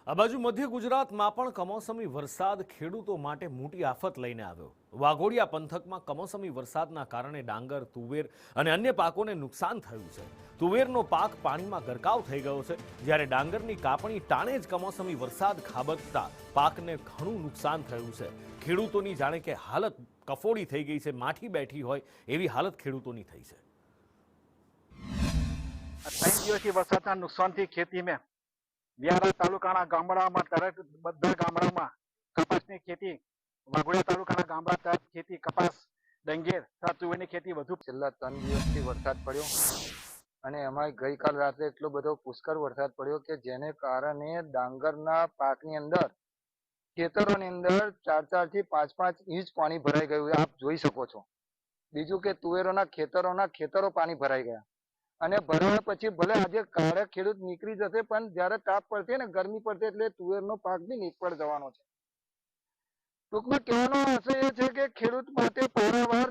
આ બાજુ મધ્ય ગુજરાતમાં પણ કમોસમી વરસાદ ખેડૂતો માટે મોટી આફત લઈને આવ્યો। વાઘોડિયા પંથકમાં કમોસમી વરસાદના કારણે ડાંગર, તુવેર અને અન્ય પાકોને નુકસાન થયું છે। તુવેરનો પાક પાણીમાં ગરકાવ થઈ ગયો છે, જ્યારે ડાંગરની કાપણી ટાણે જ કમોસમી વરસાદ ખાબકતા પાકને ઘણું નુકસાન થયું છે। ખેડૂતોની જાણે કે હાલત કફોડી થઈ ગઈ છે, માઠી બેઠી હોય એવી હાલત ખેડૂતોની થઈ છે। 3 દિવસથી વરસાદના નુકસાનથી ખેતીમાં વ્યારા તાલુકાના ગામડામાં તરત બધા ગામડામાં કપાસની ખેતી, વાઘોડિયા તાલુકાના ગામડા તરફ ખેતી કપાસ, ડાંગર તથા તુવેરની ખેતી વધુ છેલ્લા 3 દિવસથી વરસાદ પડ્યો અને એમાં ગઈકાલ રાત્રે એટલો બધો પુષ્કળ વરસાદ પડ્યો કે જેને કારણે ડાંગરના પાકની અંદર, ખેતરોની અંદર 4 થી 5 ઇંચ પાણી ભરાઈ ગયું આપ જોઈ શકો છો। બીજું કે તુવેરોના ખેતરો પાણી ભરાઈ ગયા અને ભરાયા પછી ભલે આજે કાળે ખેડૂત નીકળી જશે, પણ જ્યારે તાપ પડશે ને ગરમી પડશે એટલે તુવેરનો પાક બી નિષ્ફળ જવાનો છે। ટૂંકમાં કહેવાનો આશય એ છે કે ખેડૂત માટે પારાવાર